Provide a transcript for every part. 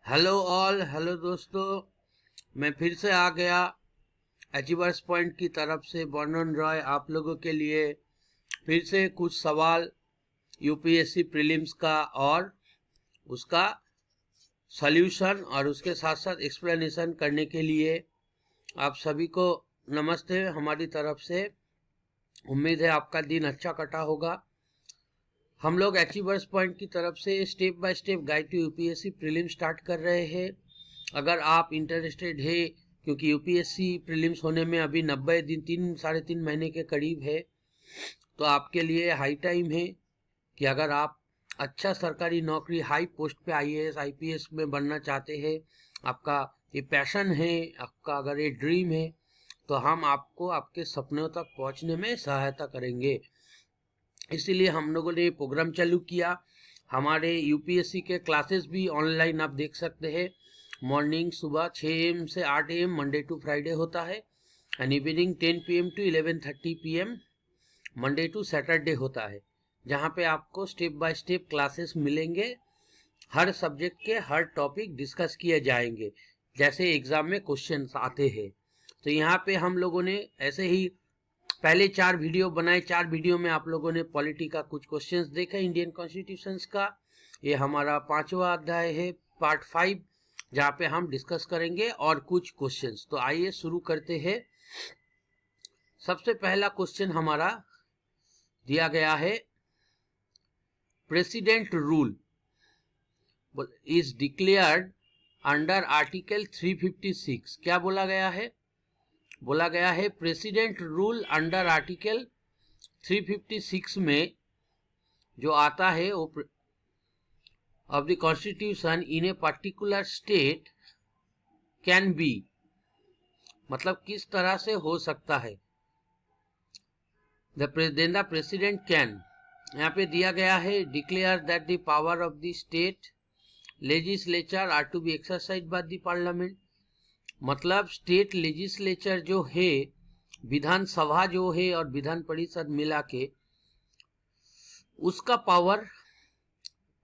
Hello all, hello दोस्तों। मैं फिर से आ गया अचीवर्स पॉइंट की तरफ से वर्णन रॉय आप लोगों के लिए फिर से कुछ सवाल यूपीएससी प्रीलिम्स का और उसका सॉल्यूशन और उसके साथ साथ एक्सप्लेनेशन करने के लिए। आप सभी को नमस्ते हमारी तरफ से। उम्मीद है आपका दिन अच्छा कटा होगा। हम लोग अचीवर्स पॉइंट की तरफ से step by step guide to UPSC prelims start कर रहे हैं। अगर आप इंटरेस्टेड है, क्योंकि यूपीएससी प्रीलिम्स होने में अभी 90 दिन, साढ़े तीन महीने के करीब है, तो आपके लिए हाई टाइम है कि अगर आप अच्छा सरकारी नौकरी हाई पोस्ट पे आईएएस आईपीएस में बनना चाहते हैं, आपका ये पैशन है, आपका अगर ये ड्रीम है, तो हम आपको आपके सपनों तक पहुंचने में सहायता करेंगे। इसीलिए हम लोगों ने प्रोग्राम चालू किया। हमारे यूपीएससी के क्लासेस भी ऑनलाइन आप देख सकते हैं। मॉर्निंग सुबह 6 AM से 8 AM मंडे टू फ्राइडे होता है, and evening 10 PM to 11:30 PM Monday to Saturday होता है, जहाँ पे आपको स्टेप बाय स्टेप क्लासेस मिलेंगे। हर सब्जेक्ट के हर टॉपिक डिस्कस किए जाएंगे जैसे एग्जाम में क्वेश्चन आते हैं। तो यहाँ पे हम लोगों ने ऐसे ही पहले 4 वीडियो बनाए। 4 वीडियो में आप लोगों ने पॉलिटी का कुछ क्वेश्चंस देखा, इंडियन कॉन्स्टिट्यूशन का। ये हमारा 5वां अध्याय है, पार्ट 5, जहाँ पे हम डिस्कस करेंगे और कुछ क्वेश्चंस। तो आइए शुरू करते हैं। सबसे पहला क्वेश्चन हमारा दिया गया है, president rule is declared under article 356। क्या बोला गया है? बोला गया है प्रेसिडेंट रूल अंडर आर्टिकल 356 में जो आता है वो of the constitution in a particular state can be, मतलब किस तरह से हो सकता है। द प्रेसिडेंट कैन, यहाँ पे दिया गया है declare that the power of the state legislature are to be exercised by the parliament. मतलब स्टेट लेजिस्लेचर जो है, विधानसभा जो है और विधान परिषद मिला के, उसका पावर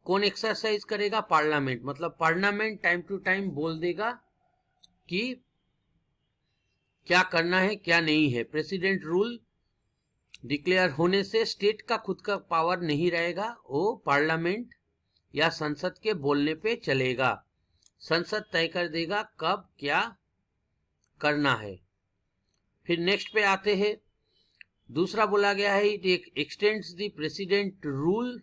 कौन एक्सरसाइज करेगा? पार्लियामेंट। मतलब पार्लियामेंट टाइम टू टाइम बोल देगा कि क्या करना है क्या नहीं है। प्रेसिडेंट रूल डिक्लेयर होने से स्टेट का खुद का पावर नहीं रहेगा, वो पार्लियामेंट या संसद के बोलने पे चलेगा। संसद तय कर देगा कब क्या करना है। फिर नेक्स्ट पे आते हैं। दूसरा बोला गया है it extends the president rule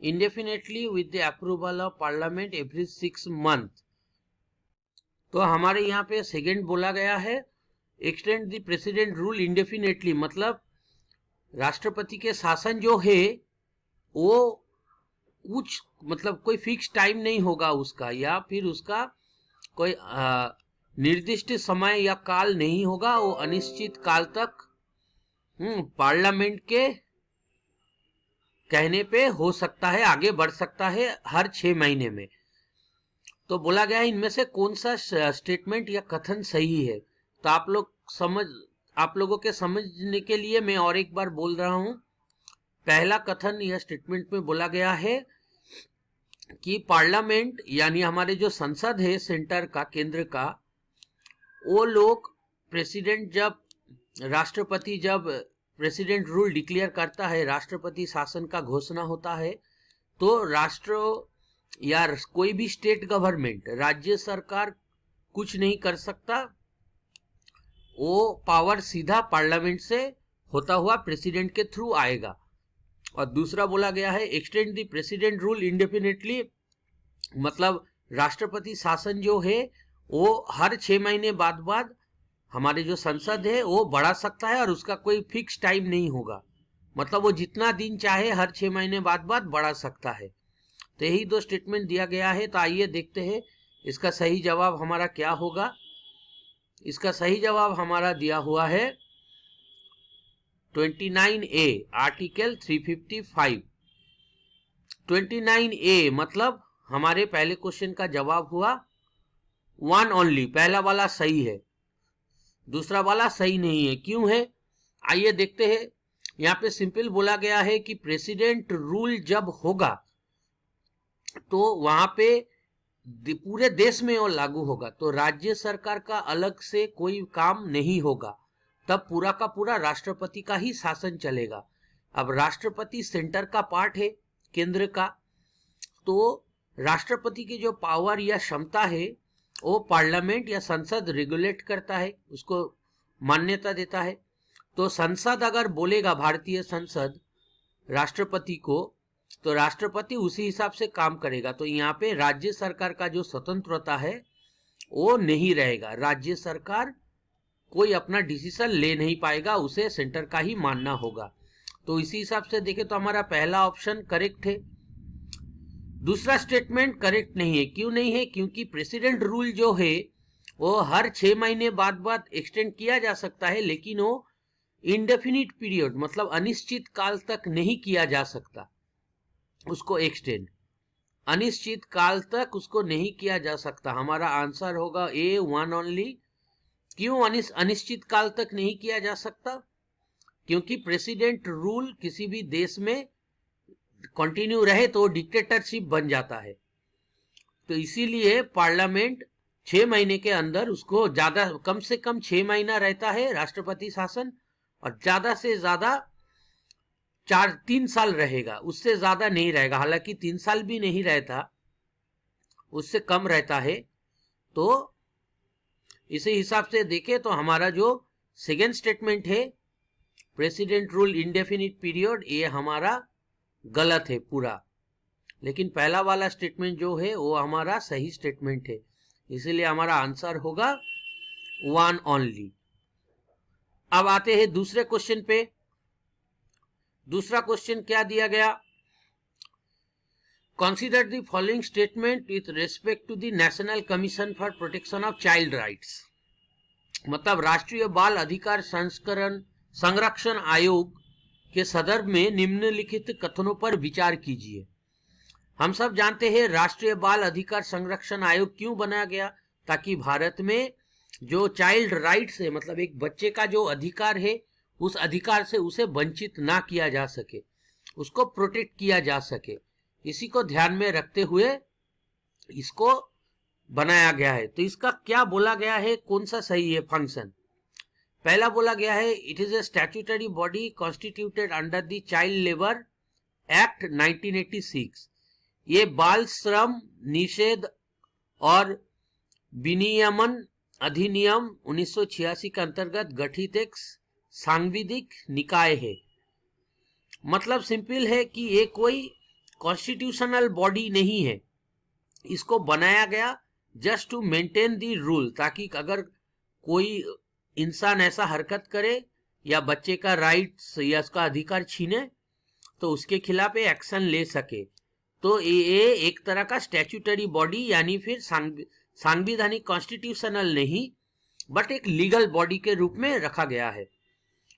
indefinitely with the approval of parliament every 6 month। तो हमारे यहाँ पे सेकेंड बोला गया है extend the president rule indefinitely, मतलब राष्ट्रपति के शासन जो है वो कुछ मतलब कोई फिक्स टाइम नहीं होगा उसका, या फिर उसका कोई निर्दिष्ट समय या काल नहीं होगा। वो अनिश्चित काल तक पार्लियामेंट के कहने पे हो सकता है, आगे बढ़ सकता है हर 6 महीने में। तो बोला गया है इनमें से कौन सा स्टेटमेंट या कथन सही है। तो आप लोगों के समझने के लिए मैं और एक बार बोल रहा हूं। पहला कथन या स्टेटमेंट में बोला गया है कि पार्लियामेंट यानी हमारे जो संसद है सेंटर का, केंद्र का, वो लोग राष्ट्रपति जब प्रेसिडेंट रूल डिक्लेयर करता है, राष्ट्रपति शासन का घोषणा होता है, तो राष्ट्र या कोई भी स्टेट गवर्नमेंट, राज्य सरकार कुछ नहीं कर सकता। वो पावर सीधा पार्लियामेंट से होता हुआ प्रेसिडेंट के थ्रू आएगा। और दूसरा बोला गया है extend the president rule indefinitely, मतलब राष्ट्रपति शासन जो है वो हर 6 महीने बाद हमारे जो संसद है वो बढ़ा सकता है और उसका कोई फिक्स टाइम नहीं होगा। मतलब वो जितना दिन चाहे हर 6 महीने बाद बढ़ा सकता है। तो यही 2 स्टेटमेंट दिया गया है। तो आइए देखते हैं इसका सही जवाब हमारा क्या होगा। इसका सही जवाब हमारा दिया हुआ है 29A, आर्टिकल 355। 29A मतलब हमारे पहले क्वेश्चन का जवाब हुआ 1 ओनली, पहला वाला सही है, दूसरा वाला सही नहीं है। क्यों है आइए देखते हैं। यहाँ पे सिंपल बोला गया है कि प्रेसिडेंट रूल जब होगा तो वहां पे पूरे देश में वो लागू होगा तो राज्य सरकार का अलग से कोई काम नहीं होगा, तब पूरा का पूरा राष्ट्रपति का ही शासन चलेगा। अब राष्ट्रपति सेंटर का पार्ट है, केंद्र का, तो राष्ट्रपति की जो पावर या क्षमता है वो पार्लियामेंट या संसद रेगुलेट करता है, उसको मान्यता देता है। तो संसद अगर बोलेगा, भारतीय संसद राष्ट्रपति को, तो राष्ट्रपति उसी हिसाब से काम करेगा। तो यहाँ पे राज्य सरकार का जो स्वतंत्रता है वो नहीं रहेगा, राज्य सरकार कोई अपना डिसीजन ले नहीं पाएगा, उसे सेंटर का ही मानना होगा। तो इसी हिसाब से देखें तो हमारा पहला ऑप्शन करेक्ट है। दूसरा स्टेटमेंट करेक्ट नहीं है। क्यों नहीं है? क्योंकि प्रेसिडेंट रूल जो है वो हर 6 महीने बाद एक्सटेंड किया जा सकता है, लेकिन वो इंडेफिनिट पीरियड मतलब अनिश्चित काल तक नहीं किया जा सकता उसको एक्सटेंड, अनिश्चित काल तक उसको नहीं किया जा सकता। हमारा आंसर होगा ए, वन ओनली। क्यों अनिश्चित काल तक नहीं किया जा सकता? क्योंकि प्रेसिडेंट रूल किसी भी देश में कंटिन्यू रहे तो डिक्टेटरशिप बन जाता है। तो इसीलिए पार्लियामेंट 6 महीने के अंदर उसको ज्यादा, कम से कम 6 महीना रहता है राष्ट्रपति शासन, और ज्यादा से ज्यादा 3 साल रहेगा, उससे ज्यादा नहीं रहेगा। हालांकि 3 साल भी नहीं रहता, उससे कम रहता है। तो इसी हिसाब से देखें तो हमारा जो सेकेंड स्टेटमेंट है, प्रेसिडेंट रूल इंडेफिनिट पीरियड, ये हमारा गलत है पूरा। लेकिन पहला वाला स्टेटमेंट जो है वो हमारा सही स्टेटमेंट है, इसीलिए हमारा आंसर होगा वन ओनली। अब आते हैं दूसरे क्वेश्चन पे। दूसरा क्वेश्चन क्या दिया गया? Consider the following statement with respect to the national commission for protection of child rights. मतलब राष्ट्रीय बाल अधिकार संरक्षण आयोग के संदर्भ में निम्नलिखित कथनों पर विचार कीजिए। हम सब जानते हैं राष्ट्रीय बाल अधिकार संरक्षण आयोग क्यों बनाया गया? ताकि भारत में जो चाइल्ड राइट्स है, मतलब एक बच्चे का जो अधिकार है, उस अधिकार से उसे वंचित ना किया जा सके, उसको प्रोटेक्ट किया जा सके। इसी को ध्यान में रखते हुए इसको बनाया गया है। तो इसका क्या बोला गया है, कौन सा सही है फंक्शन? पहला बोला गया है it is a statutory body constituted under the child labour act 1986। ये बाल श्रम निषेध और विनियमन अधिनियम 1986 के अंतर्गत गठित एक सांविधिक निकाय है। मतलब सिंपल है कि ये कोई कॉन्स्टिट्यूशनल बॉडी नहीं है, इसको बनाया गया just to maintain the rule, ताकि अगर कोई इंसान ऐसा हरकत करे या बच्चे का राइट्स या उसका अधिकार छीने तो उसके खिलाफ एक्शन ले सके। तो ये एक तरह का स्टैट्यूटरी बॉडी, यानी फिर सांविधानिक कॉन्स्टिट्यूशनल नहीं, बट एक लीगल बॉडी के रूप में रखा गया है।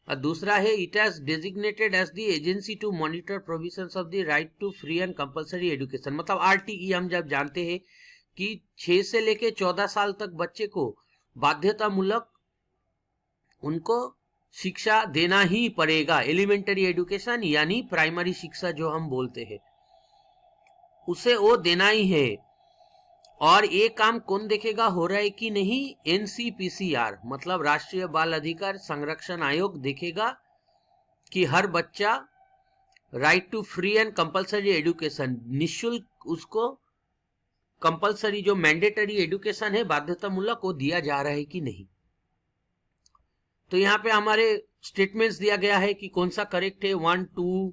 और दूसरा है it has designated as the agency to monitor provisions of the right to free and compulsory education. मतलब आरटीई हम जब जानते हैं कि 6 से लेके 14 साल तक बच्चे को बाध्यतामूलक उनको शिक्षा देना ही पड़ेगा। एलिमेंटरी एजुकेशन यानी प्राइमरी शिक्षा जो हम बोलते हैं, उसे वो देना ही है। और ये काम कौन देखेगा हो रहा है कि नहीं? एनसीपीसीआर मतलब राष्ट्रीय बाल अधिकार संरक्षण आयोग देखेगा कि हर बच्चा right to free and compulsory education, निःशुल्क उसको कंपलसरी जो मैंडेटरी एजुकेशन है बाध्यतामूलक, वो दिया जा रहा है कि नहीं। तो यहाँ पे हमारे स्टेटमेंट्स दिया गया है कि कौन सा करेक्ट है, 1 2,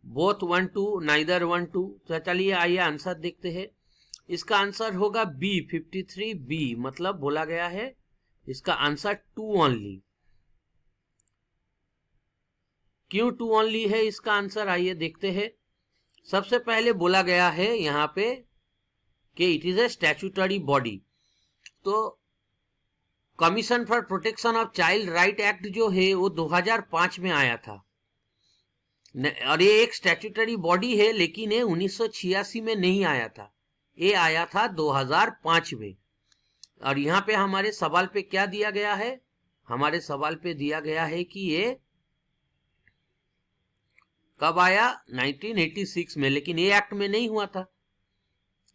बोथ 1 2, नाइदर 1 2। तो चलिए आइए आंसर देखते हैं। इसका आंसर होगा बी, 53 बी। मतलब बोला गया है इसका आंसर 2 ओनली। क्यों 2 ओनली है इसका आंसर, आइए देखते हैं। सबसे पहले बोला गया है यहाँ पे कि it is a statutory body. तो commission for protection of child right act जो है वो 2005 में आया था, और ये एक स्टैट्यूटरी बॉडी है, लेकिन ये 1986 में नहीं आया था, ये आया था 2005 में। और यहाँ पे हमारे सवाल पे क्या दिया गया है? हमारे सवाल पे दिया गया है कि ये कब आया? 1986 में, लेकिन ये एक्ट में नहीं हुआ था,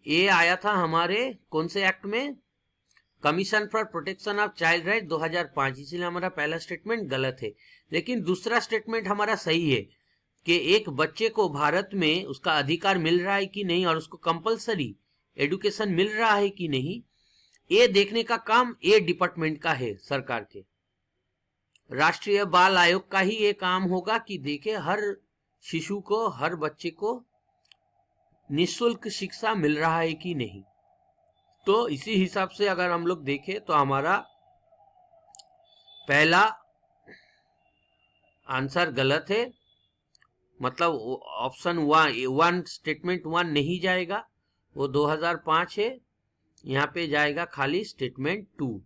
ये आया था हमारे कौन से एक्ट में, commission for protection of child right 2005, इसलिए हमारा पहला स्टेटमेंट गलत है। लेकिन दूसरा स्टेटमेंट हमारा सही है कि एक बच्चे को भारत में उसका अधिकार मिल रहा है कि नहीं और उसको कंपलसरी एजुकेशन मिल रहा है कि नहीं, ये देखने का काम ये डिपार्टमेंट का है, सरकार के। राष्ट्रीय बाल आयोग का ही ये काम होगा कि देखे हर शिशु को, हर बच्चे को निःशुल्क शिक्षा मिल रहा है कि नहीं। तो इसी हिसाब से अगर हम लोग देखें तो हमारा पहला आंसर गलत है, मतलब ऑप्शन 1 स्टेटमेंट 1 नहीं जाएगा, वो 2005 है। यहाँ पे जाएगा खाली स्टेटमेंट 2,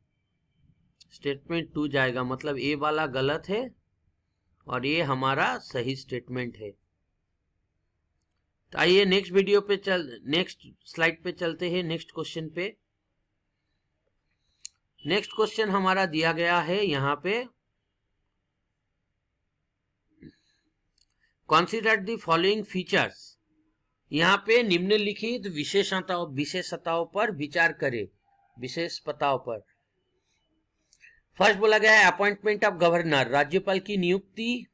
स्टेटमेंट 2 जाएगा, मतलब ए वाला गलत है और ये हमारा सही स्टेटमेंट है। तो आइए नेक्स्ट स्लाइड पे चलते हैं, नेक्स्ट क्वेश्चन पे। नेक्स्ट क्वेश्चन हमारा दिया गया है यहाँ पे, कंसीडर द फॉलोइंग फीचर्स। यहाँ पे निम्नलिखित विशेषताओं पर विचार करें, विशेषताओं पर। फर्स्ट बोला गया है अपॉइंटमेंट ऑफ गवर्नर, राज्यपाल की नियुक्ति,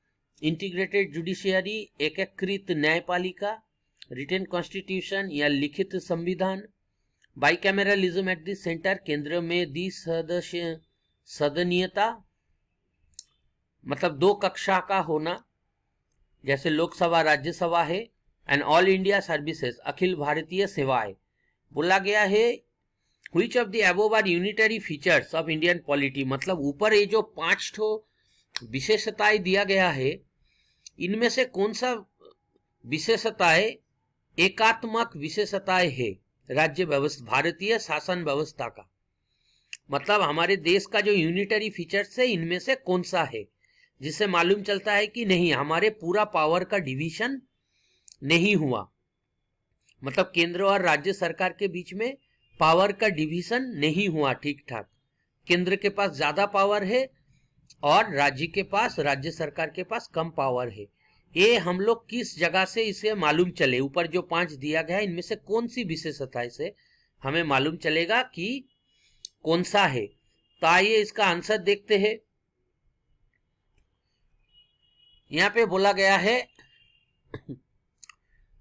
इंटीग्रेटेड जुडिशियरी, एकीकृत न्यायपालिका, रिटन कॉन्स्टिट्यूशन या लिखित संविधान, बाइकैमरलिज्म एट द सेंटर, केंद्र में द्विसदस्य सदनीयता, मतलब 2 कक्षा का होना जैसे लोकसभा राज्यसभा है, एंड ऑल इंडिया सर्विसेज, अखिल भारतीय सेवाएं। बोला गया है which of the above are unitary features of Indian polity, मतलब ऊपर ये जो 5 ठो विशेषताएं दिया गया है, इनमें से कौन सा विशेषताएं एकात्मक विशेषताएं है राज्य व्यवस्था, भारतीय शासन व्यवस्था का। मतलब हमारे देश का जो यूनिटरी फीचर्स है इनमें से कौन सा है, जिससे मालूम चलता है कि नहीं हमारे पूरा पावर का डिवीजन नहीं हुआ, मतलब केंद्र और राज्य सरकार के बीच में पावर का डिवीजन नहीं हुआ ठीक ठाक। केंद्र के पास ज्यादा पावर है और राज्य सरकार के पास कम पावर है। ये हम लोग किस जगह से इसे मालूम चले, ऊपर जो 5 दिया गया है इनमें से कौन सी विशेषता से हमें मालूम चलेगा कि कौन सा है। तो आइए इसका आंसर देखते हैं। यहाँ पे बोला गया है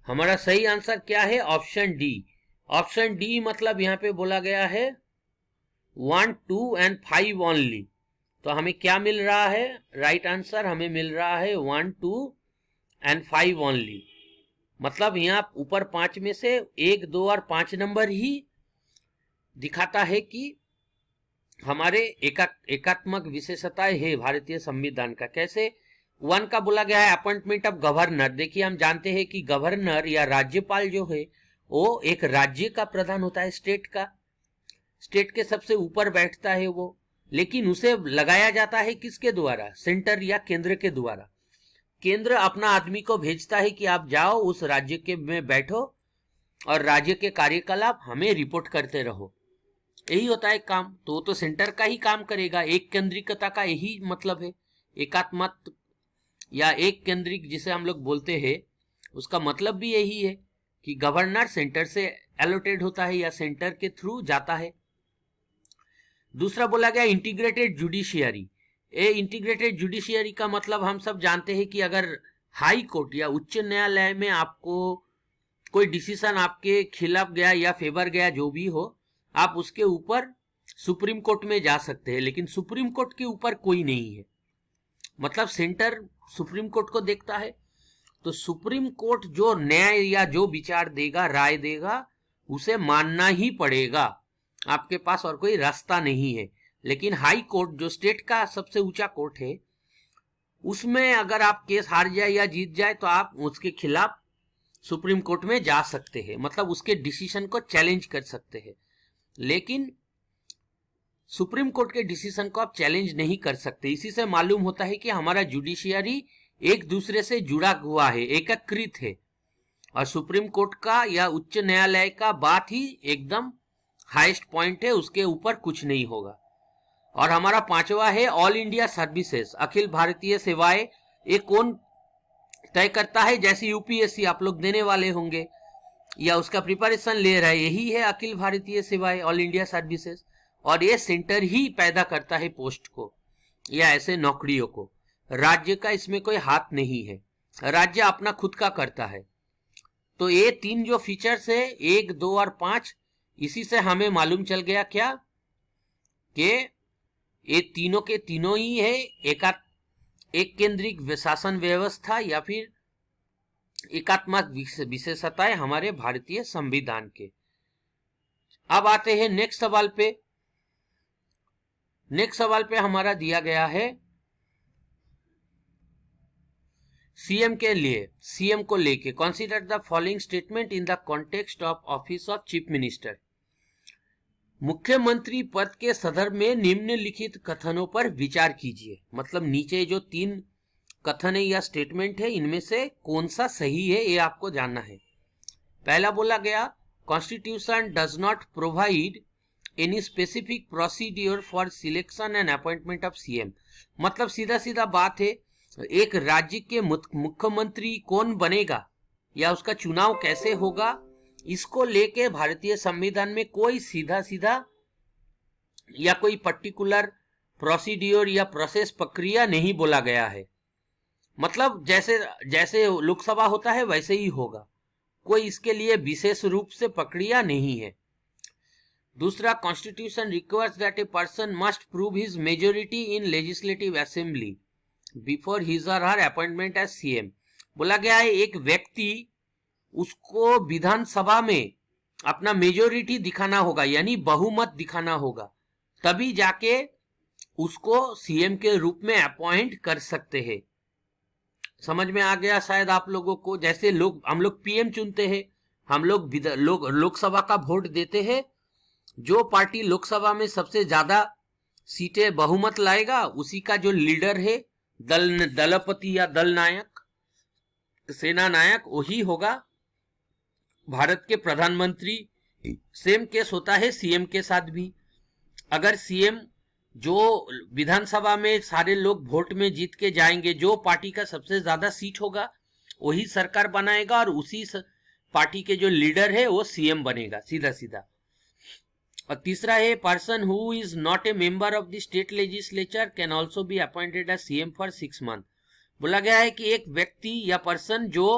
हमारा सही आंसर क्या है, ऑप्शन डी। ऑप्शन डी मतलब यहाँ पे बोला गया है 1, 2 एंड 5 ओनली। तो हमें क्या मिल रहा है, राइट आंसर हमें मिल रहा है 1, 2 एंड 5 ओनली। मतलब यहाँ ऊपर 5 में से 1, 2 और 5 नंबर ही दिखाता है कि हमारे एकात्मक विशेषताएं है भारतीय संविधान का। कैसे, 1 का बोला गया है अपॉइंटमेंट ऑफ गवर्नर। देखिए हम जानते हैं कि गवर्नर या राज्यपाल जो है वो एक राज्य का प्रधान होता है, स्टेट का, स्टेट के सबसे ऊपर बैठता है वो, लेकिन उसे लगाया जाता है किसके द्वारा, सेंटर या केंद्र के द्वारा। केंद्र अपना आदमी को भेजता है कि आप जाओ उस राज्य के में बैठो और राज्य के कार्यकलाप हमें रिपोर्ट करते रहो, यही होता है काम। तो वो तो सेंटर का ही काम करेगा, एक केंद्रिकता का यही मतलब है। एकात्मक या एक केंद्रिक जिसे हम लोग बोलते हैं, उसका मतलब भी यही है कि गवर्नर सेंटर से एलोटेड होता है या सेंटर के थ्रू जाता है। दूसरा बोला गया इंटीग्रेटेड जुडिशियरी। इंटीग्रेटेड जुडिशियरी का मतलब हम सब जानते हैं कि अगर हाई कोर्ट या उच्च न्यायालय में आपको कोई डिसीजन आपके खिलाफ गया या फेवर गया, जो भी हो, आप उसके ऊपर सुप्रीम कोर्ट में जा सकते हैं, लेकिन सुप्रीम कोर्ट के ऊपर कोई नहीं है। मतलब सेंटर सुप्रीम कोर्ट को देखता है, तो सुप्रीम कोर्ट जो न्याय या जो विचार देगा, राय देगा, उसे मानना ही पड़ेगा, आपके पास और कोई रास्ता नहीं है। लेकिन हाई कोर्ट जो स्टेट का सबसे ऊंचा कोर्ट है, उसमें अगर आप केस हार जाए या जीत जाए तो आप उसके खिलाफ सुप्रीम कोर्ट में जा सकते हैं, मतलब उसके डिसीजन को चैलेंज कर सकते हैं। लेकिन सुप्रीम कोर्ट के डिसीजन को आप चैलेंज नहीं कर सकते। इसी से मालूम होता है कि हमारा जुडिशियरी एक दूसरे से जुड़ा हुआ है, एकीकृत है, और सुप्रीम कोर्ट का या उच्च न्यायालय का बात ही एकदम हाईएस्ट पॉइंट है, उसके ऊपर कुछ नहीं होगा। और हमारा 5वां है ऑल इंडिया सर्विसेज, अखिल भारतीय सेवाएं। ये कौन तय करता है, जैसे यूपीएससी आप लोग देने वाले होंगे, या उसका प्रिपरेशन ले रहा है, यही है अखिल भारतीय सेवाएं, ऑल इंडिया सर्विसेज। और ये सेंटर ही पैदा करता है पोस्ट को या ऐसे नौकरियों को। राज्य का इसमें कोई हाथ नहीं है, राज्य अपना खुद का करता है। तो ये 3 जो फीचर्स है 1, 2 और 5, इसी से हमें मालूम चल गया क्या कि ये तीनों के तीनों ही है एक केंद्रिक शासन व्यवस्था या फिर एकात्मक विशेषताएं हमारे भारतीय संविधान के। अब आते हैं नेक्स्ट सवाल पे। नेक्स्ट सवाल पे हमारा दिया गया है सीएम के लिए, सीएम को लेके, consider the following statement in the context of office of chief minister. मुख्यमंत्री पद के संदर्भ में निम्नलिखित कथनों पर विचार कीजिए। मतलब नीचे जो 3 कथन है या स्टेटमेंट है, इनमें से कौन सा सही है ये आपको जानना है। पहला बोला गया, constitution does not provide any specific procedure for selection and appointment of CM. मतलब सीधा सीधा बात है, एक राज्य के मुख्यमंत्री कौन बनेगा या उसका चुनाव कैसे होगा, इसको लेके भारतीय संविधान में कोई सीधा सीधा या कोई पर्टिकुलर प्रोसीड्यूर या प्रोसेस प्रक्रिया नहीं बोला गया है। मतलब जैसे जैसे लोकसभा होता है वैसे ही होगा, कोई इसके लिए विशेष रूप से प्रक्रिया नहीं है। दूसरा, constitution requires that a person must prove his majority in legislative assembly before his और हर अपॉइंटमेंट एज सीएम। बोला गया है एक व्यक्ति उसको विधानसभा में अपना मेजोरिटी दिखाना होगा, यानी बहुमत दिखाना होगा, तभी जाके उसको सीएम के रूप में अपॉइंट कर सकते हैं। समझ में आ गया शायद आप लोगों को। जैसे हम लोग पीएम चुनते हैं, हम लोग लोकसभा का वोट देते हैं, जो पार्टी लोकसभा में सबसे ज्यादा सीटें बहुमत लाएगा उसी का जो लीडर है, दलपति या दल नायक, सेना नायक, वही होगा भारत के प्रधानमंत्री। सेम केस होता है सीएम के साथ भी। अगर सीएम जो विधानसभा में सारे लोग वोट में जीत के जाएंगे, जो पार्टी का सबसे ज्यादा सीट होगा वही सरकार बनाएगा और उसी पार्टी के जो लीडर है वो सीएम बनेगा, सीधा सीधा। और तीसरा है, person who is not a member of the state legislature can also be appointed as CM for 6 month. बोला गया है कि एक व्यक्ति या पर्सन जो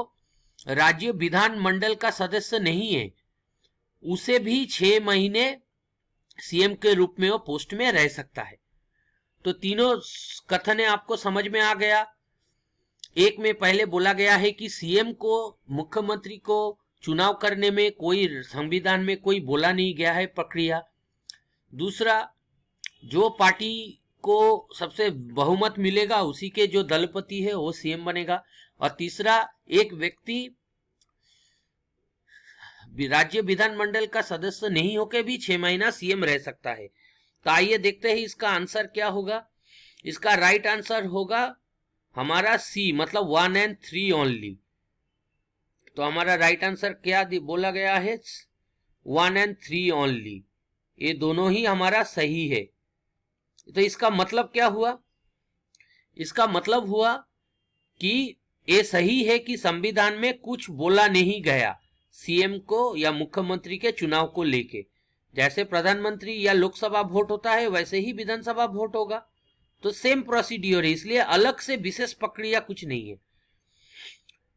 राज्य विधान मंडल का सदस्य नहीं है, उसे भी 6 महीने सीएम के रूप में वो पोस्ट में रह सकता है। तो तीनों कथन आपको समझ में आ गया। एक में पहले बोला गया है कि सीएम को, मुख्यमंत्री को चुनाव करने में कोई संविधान में कोई बोला नहीं गया है प्रक्रिया। दूसरा, जो पार्टी को सबसे बहुमत मिलेगा उसी के जो दलपति है वो सीएम बनेगा। और तीसरा, एक व्यक्ति राज्य विधानमंडल का सदस्य नहीं होकर भी 6 महीना सीएम रह सकता है। तो आइए देखते हैं इसका आंसर क्या होगा। इसका राइट आंसर होगा हमारा सी, मतलब 1 and 3 ओनली। तो हमारा राइट आंसर क्या बोला गया है, 1 and 3 ओनली। ये दोनों ही हमारा सही है। तो इसका मतलब क्या हुआ? इसका मतलब हुआ कि ये सही है कि संविधान में कुछ बोला नहीं गया सीएम को या मुख्यमंत्री के चुनाव को लेके। जैसे प्रधानमंत्री या लोकसभा वोट होता है वैसे ही विधानसभा वोट होगा, तो सेम प्रोसीड्यूर है, इसलिए अलग से विशेष प्रक्रिया कुछ नहीं है।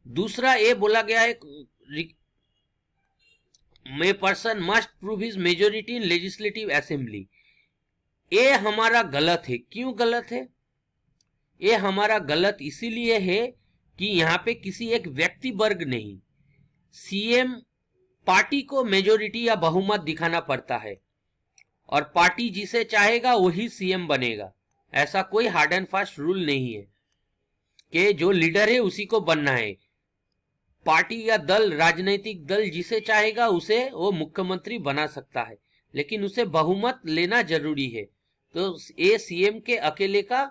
दूसरा, ये बोला गया है may person must prove his majority in legislative assembly. ये हमारा गलत है। क्यों गलत है? ये हमारा गलत इसीलिए है कि यहाँ पे किसी एक व्यक्ति वर्ग नहीं, सीएम पार्टी को मेजोरिटी या बहुमत दिखाना पड़ता है और पार्टी जिसे चाहेगा वही सीएम बनेगा। ऐसा कोई हार्ड एंड फास्ट रूल नहीं है कि जो लीडर है उसी को बनना है। पार्टी या दल, राजनीतिक दल जिसे चाहेगा उसे वो मुख्यमंत्री बना सकता है, लेकिन उसे बहुमत लेना जरूरी है। तो ये सीएम के अकेले का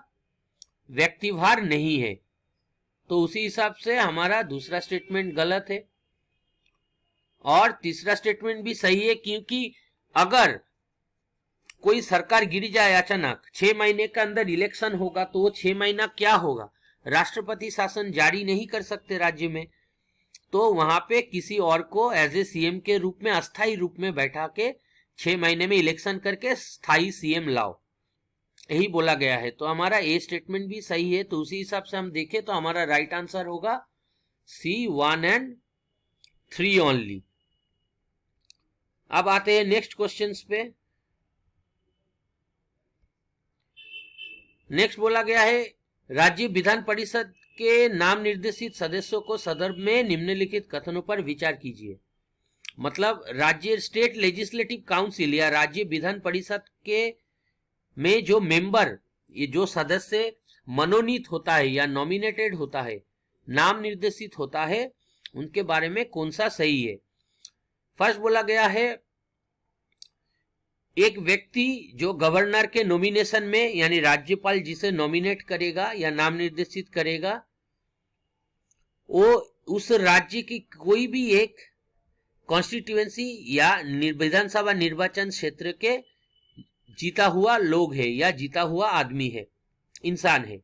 व्यक्तिभार नहीं है। तो उसी हिसाब से हमारा दूसरा स्टेटमेंट गलत है और तीसरा स्टेटमेंट भी सही है, क्योंकि अगर कोई सरकार गिर जाए अचानक, 6 महीने के अंदर इलेक्शन होगा, तो वो 6 महीना क्या होगा? राष्ट्रपति शासन जारी नहीं कर सकते राज्य में। तो वहां पे किसी और को एज ए सीएम के रूप में, अस्थायी रूप में बैठा के 6 महीने में इलेक्शन करके स्थायी सीएम लाओ, यही बोला गया है। तो हमारा ए स्टेटमेंट भी सही है। तो उसी हिसाब से हम देखें तो हमारा राइट आंसर होगा सी 1 एंड 3 ओनली। अब आते हैं नेक्स्ट क्वेश्चंस पे। नेक्स्ट बोला गया है राज्य विधान परिषद के नाम निर्देशित सदस्यों को संदर्भ में निम्नलिखित कथनों पर विचार कीजिए। मतलब राज्य स्टेट लेजिस्लेटिव काउंसिल या राज्य विधान परिषद के में जो मेंबर, ये जो सदस्य मनोनीत होता है या नॉमिनेटेड होता है, नाम निर्देशित होता है, उनके बारे में कौन सा सही है। फर्स्ट बोला गया है एक व्यक्ति जो गवर्नर के नॉमिनेशन में, यानी राज्यपाल जिसे नॉमिनेट करेगा या नाम निर्देशित करेगा, वो उस राज्य की कोई भी एक कॉन्स्टिट्यूएंसी या विधानसभा निर्वाचन क्षेत्र के जीता हुआ लोग है या जीता हुआ आदमी है, इंसान है,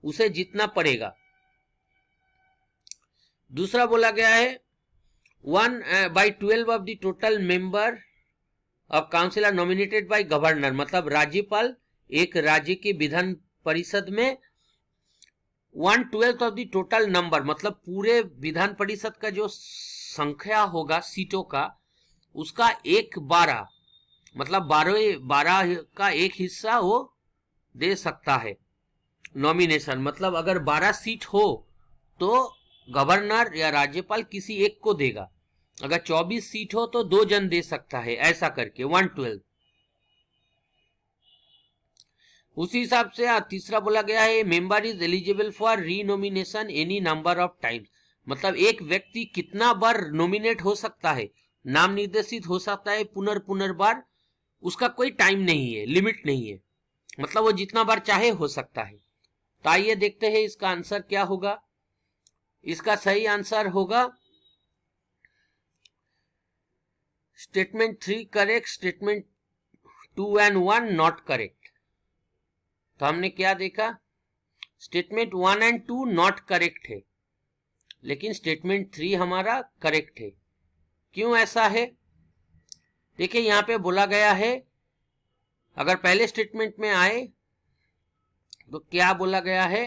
उसे जीतना पड़ेगा। दूसरा बोला गया है 1/12 of the total member of council are nominated by governor. मतलब राज्यपाल एक राज्य की विधान परिषद में 1/12 ऑफ द टोटल नंबर, मतलब पूरे विधान परिषद का जो संख्या होगा सीटों का, उसका 1/12, मतलब 12 का एक हिस्सा वो दे सकता है नॉमिनेशन। मतलब अगर 12 सीट हो तो गवर्नर या राज्यपाल किसी एक को देगा, अगर 24 सीट हो तो 2 जन दे सकता है, ऐसा करके 1/12। उसी हिसाब से तीसरा बोला गया है member is eligible for renomination any number of times. मतलब एक व्यक्ति कितना बार नॉमिनेट हो सकता है, नाम निर्देशित हो सकता है पुनर्बार, उसका कोई टाइम नहीं है, लिमिट नहीं है, मतलब वो जितना बार चाहे हो सकता है। तो आइए देखते हैं इसका आंसर क्या होगा। इसका सही आंसर होगा statement 3 correct, statement 2 and 1 not correct. तो हमने क्या देखा, स्टेटमेंट 1 एंड 2 नॉट करेक्ट है, लेकिन स्टेटमेंट 3 हमारा करेक्ट है। क्यों ऐसा है? देखिए यहां पे बोला गया है, अगर पहले स्टेटमेंट में आए तो क्या बोला गया है,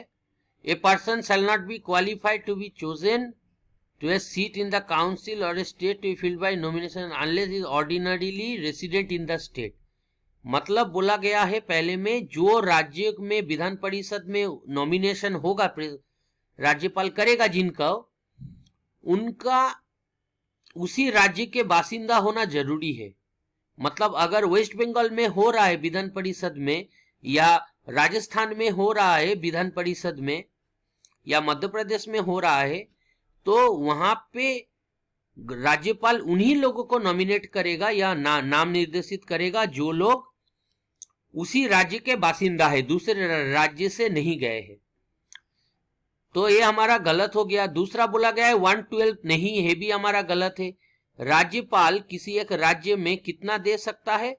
a person shall not be qualified to be chosen to a seat in the council or a state to be filled by nomination unless is ordinarily resident in the state। मतलब बोला गया है पहले में, जो राज्य में विधान परिषद में नॉमिनेशन होगा, राज्यपाल करेगा जिनका, उनका उसी राज्य के बासिंदा होना जरूरी है। मतलब अगर वेस्ट बंगाल में हो रहा है विधान परिषद में, या राजस्थान में हो रहा है विधान परिषद में, या मध्य प्रदेश में हो रहा है, तो वहां पे राज्यपाल उन्हीं लोगों को नॉमिनेट करेगा या नाम निर्देशित करेगा जो लोग उसी राज्य के बासिंदा है, दूसरे राज्य से नहीं गए हैं। तो ये हमारा गलत हो गया। दूसरा बोला गया है 1/12 नहीं है, भी हमारा गलत है। राज्यपाल किसी एक राज्य में कितना दे सकता है,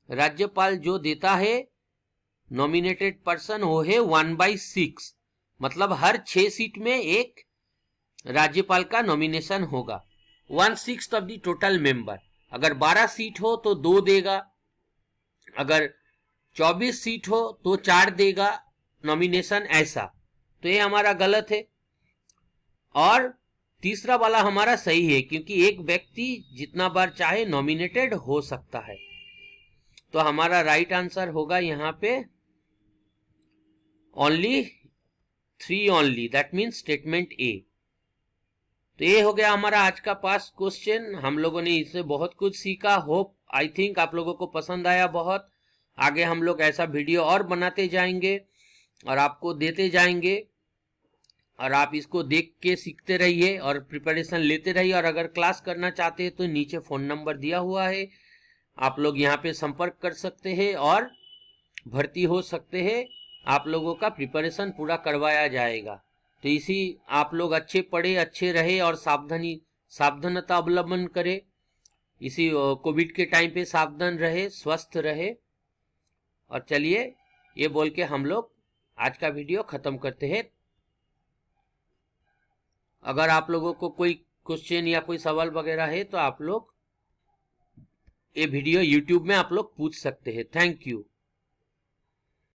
राज्यपाल जो देता है नॉमिनेटेड पर्सन वो है 1/6, मतलब हर 6 सीट में एक राज्यपाल का नॉमिनेशन होगा, 1/6 ऑफ द टोटल मेंबर। अगर 12 सीट हो तो 2 देगा, अगर 24 सीट हो तो 4 देगा नॉमिनेशन, ऐसा। तो ये हमारा गलत है। और तीसरा वाला हमारा सही है, क्योंकि एक व्यक्ति जितना बार चाहे नॉमिनेटेड हो सकता है। तो हमारा राइट आंसर होगा यहां पे only 3 only, that means statement A. तो ये हो गया हमारा आज का पास्ट क्वेश्चन। हम लोगों ने इससे बहुत कुछ सीखा। होप आई थिंक आप लोगों को पसंद आया बहुत। आगे हम लोग ऐसा वीडियो और बनाते जाएंगे और आपको देते जाएंगे, और आप इसको देख के सीखते रहिए और प्रिपरेशन लेते रहिए। और अगर क्लास करना चाहते हैं तो नीचे फोन नंबर दिया हुआ है, आप लोग यहाँ पे संपर्क कर सकते हैं और भर्ती हो सकते हैं। आप लोगों का प्रिपरेशन पूरा करवाया जाएगा। तो इसी आप लोग अच्छे पढ़े, अच्छे रहे और सावधानता अवलंबन करें। इसी कोविड के टाइम पे सावधान रहे, स्वस्थ रहे। और चलिए ये बोल के हम लोग आज का वीडियो खत्म करते हैं। अगर आप लोगों को कोई क्वेश्चन या कोई सवाल वगैरह है तो आप लोग ये वीडियो यूट्यूब में आप लोग पूछ सकते हैं। Thank you.